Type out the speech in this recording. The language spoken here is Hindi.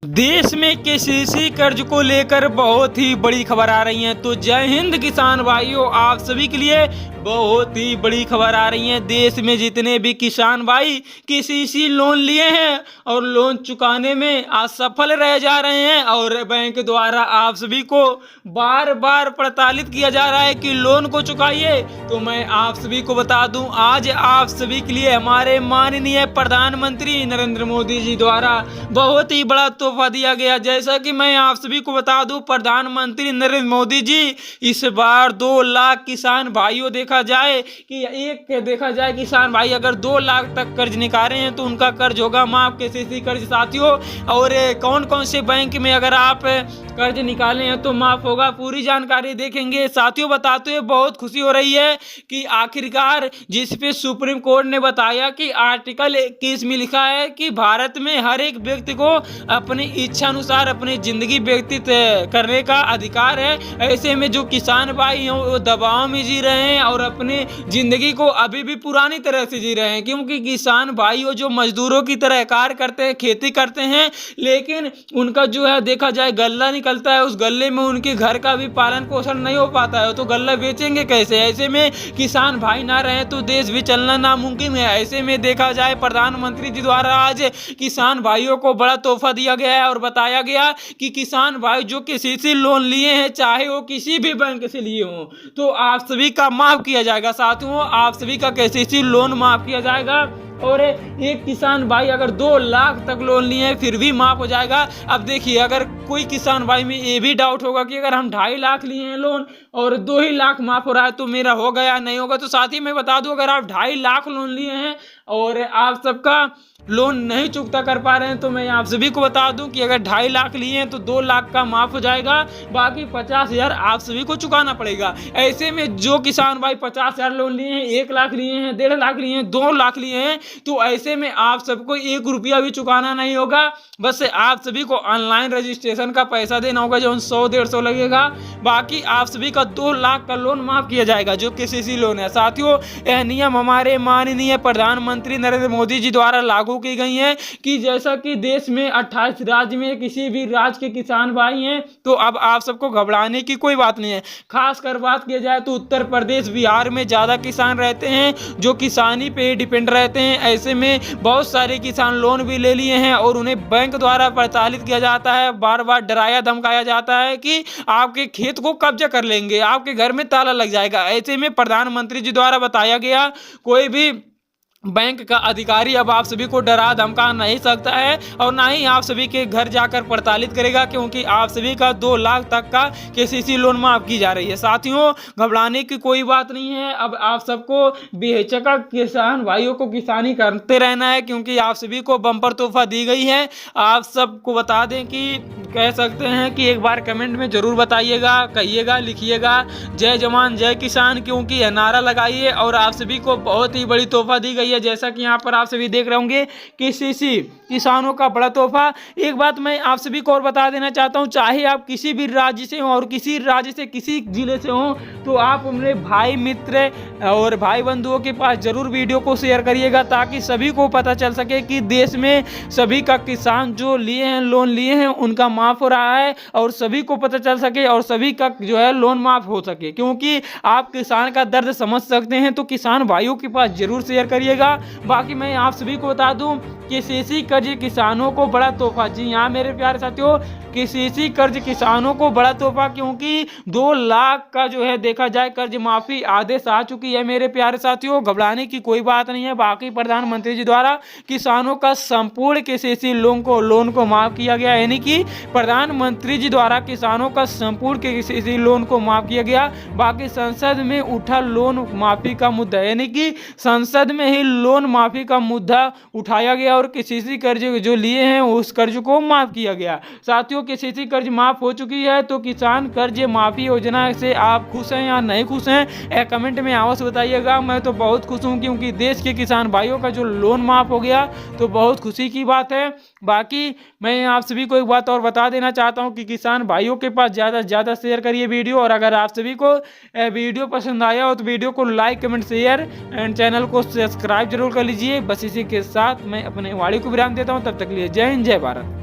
देश में केसीसी कर्ज को लेकर बहुत ही बड़ी खबर आ रही है। तो जय हिंद किसान भाइयों, आप सभी के लिए बहुत ही बड़ी खबर आ रही है। देश में जितने भी किसान भाई केसीसी लोन लिए हैं और लोन चुकाने में असफल रह जा रहे हैं और बैंक द्वारा आप सभी को बार बार प्रताड़ित किया जा रहा है कि लोन को चुकाइए, तो मैं आप सभी को बता दूं, आज आप सभी के लिए हमारे माननीय प्रधानमंत्री नरेंद्र मोदी जी द्वारा बहुत ही बड़ा तोहफा दिया गया। जैसा कि मैं आप सभी को बता दूं, प्रधानमंत्री नरेंद्र मोदी जी इस बार 2 लाख किसान भाइयों देखा जाए किसान भाई अगर 2 लाख तक कर्ज निकाले हैं तो उनका कर्ज होगा माफ। केसीसी कर्ज साथियों, और कौन कौन से बैंक में अगर आप कर्ज निकाले हैं तो माफ होगा, पूरी जानकारी देखेंगे साथियों। बताते हुए बहुत खुशी हो रही है कि आखिरकार जिस पे सुप्रीम कोर्ट ने बताया कि आर्टिकल 21 में लिखा है कि भारत में हर एक व्यक्ति को अपनी इच्छा अनुसार अपनी जिंदगी व्यतीत करने का अधिकार है। ऐसे में जो किसान भाई हैं वो दबाव में जी रहे हैं और अपनी जिंदगी को अभी भी पुरानी तरह से जी रहे हैं, क्योंकि किसान भाई जो मजदूरों की तरह कार्य करते हैं, खेती करते हैं, लेकिन उनका जो है देखा जाए गल्ला निकलता है, उस गल्ले में उनके घर का भी पालन पोषण नहीं हो पाता है, तो गल्ला बेचेंगे कैसे। ऐसे में किसान भाई ना रहे तो देश भी चलना नामुमकिन है। ऐसे में देखा जाए प्रधानमंत्री जी द्वारा आज किसान भाइयों को बड़ा तोहफा दिया गया है और बताया गया कि किसान भाई जो केसीसी लोन लिए हैं, चाहे वो किसी भी बैंक से लिए हों, तो आप सभी का माफ किया जाएगा। साथियों, आप सभी का केसीसी लोन माफ किया जाएगा और एक किसान भाई अगर 2 लाख तक लोन लिए हैं फिर भी माफ हो जाएगा। अब देखिए, अगर कोई किसान भाई में ये भी डाउट होगा कि अगर हम 2.5 लाख लिए हैं लोन और 2 ही लाख माफ हो रहा है तो मेरा हो गया नहीं होगा, तो साथ ही मैं बता दूं, अगर आप 2.5 लाख लोन लिए हैं और आप सबका लोन नहीं चुकता कर पा रहे हैं तो मैं आप सभी को बता दूं कि अगर 2.5 लाख लिए हैं तो 2 लाख का माफ हो जाएगा, बाकी 50,000 आप सभी को चुकाना पड़ेगा। ऐसे में जो किसान भाई 50,000 लोन लिए हैं, 1 लाख लिए हैं, 1.5 लाख लिए हैं, 2 लाख लिए हैं, तो ऐसे में आप सबको 1 रुपया भी चुकाना नहीं होगा। बस आप सभी को ऑनलाइन रजिस्ट्रेशन का पैसा देना होगा जो 100-150 लगेगा, बाकी आप सभी का 2 लाख का लोन माफ किया जाएगा जो केसीसी लोन है। साथियों, यह नियम हमारे माननीय प्रधानमंत्री नरेंद्र मोदी जी द्वारा लागू की गई है कि जैसा कि देश में 28 राज्य में किसी भी राज्य के किसान भाई हैं, तो अब आप सबको घबराने की कोई बात नहीं है। खासकर बात की जाए तो उत्तर प्रदेश, बिहार में ज्यादा किसान रहते हैं जो किसानी पे डिपेंड रहते हैं। ऐसे में बहुत सारे किसान लोन भी ले लिए हैं और उन्हें बैंक द्वारा प्रताड़ित किया जाता है, बार बार डराया धमकाया जाता है कि आपके खेत को कब्जा कर लेंगे, आपके घर में ताला लग जाएगा। ऐसे में प्रधानमंत्री जी द्वारा बताया गया कोई भी बैंक का अधिकारी अब आप सभी को डरा धमका नहीं सकता है और ना ही आप सभी के घर जाकर प्रताड़ित करेगा, क्योंकि आप सभी का 2 लाख तक का केसीसी लोन माफ की जा रही है। साथियों, घबराने की कोई बात नहीं है। अब आप सबको बेहिचक किसान भाइयों को किसानी करते रहना है, क्योंकि आप सभी को बम्पर तोहफा दी गई है। आप सबको बता दें कि कह सकते हैं कि एक बार कमेंट में जरूर बताइएगा, कहिएगा, लिखिएगा जय जवान जय किसान, क्योंकि यह नारा लगाइए और आप सभी को बहुत ही बड़ी तोहफा दी गई है। जैसा कि यहाँ पर आप सभी देख रहे होंगे केसीसी किसानों का बड़ा तोहफा। एक बात मैं आप सभी को और बता देना चाहता हूँ, चाहे आप किसी भी राज्य से हो और किसी राज्य से किसी जिले से हो, तो आप अपने भाई मित्र और भाई बंधुओं के पास जरूर वीडियो को शेयर करिएगा, ताकि सभी को पता चल सके कि देश में सभी का किसान जो लिए हैं, लोन लिए हैं, उनका माफ हो रहा है और सभी को पता चल सके और सभी का जो है लोन माफ हो सके। क्योंकि आप किसान का दर्द समझ सकते हैं, तो किसान भाइयों के पास जरूर शेयर करिएगा। बाकी मैं आप सभी को बता दूं, केसीसी कर्ज किसानों को बड़ा तोहफा। जी हाँ मेरे प्यारे साथियों, केसीसी कर्ज किसानों को बड़ा तोहफा, क्योंकि 2 लाख का जो है देखा जाए कर्ज माफी आदेश आ चुकी है। मेरे प्यारे साथियों, घबराने की कोई बात नहीं है। बाकी प्रधानमंत्री जी द्वारा किसानों का संपूर्ण केसीसी लोन को माफ किया गया, यानी कि प्रधानमंत्री जी द्वारा किसानों का संपूर्ण केसीसी लोन को माफ किया गया। बाकी संसद में उठा लोन माफी का मुद्दा, यानी कि संसद में ही लोन माफी का मुद्दा उठाया गया और केसीसी कर्ज जो लिए हैं उस कर्ज को माफ किया गया। साथियों, केसीसी कर्ज माफ हो चुकी है, तो किसान कर्ज माफी योजना से आप खुश हैं या नहीं खुश हैं, कमेंट में अवश्य बताइएगा। मैं तो बहुत खुश हूं, क्योंकि देश के किसान भाइयों का जो लोन माफ हो गया तो बहुत खुशी की बात है। बाकी मैं आप सभी को एक बात और बता देना चाहता हूं कि किसान भाइयों के पास ज़्यादा से ज़्यादा शेयर करिए वीडियो, और अगर आप सभी को वीडियो पसंद आया हो तो वीडियो को like comment share and channel को सब्सक्राइब जरूर कर लीजिए। बस इसी के साथ मैं अपने वाणी को विराम देता हूं। तब तक के लिए जय हिंद जय भारत।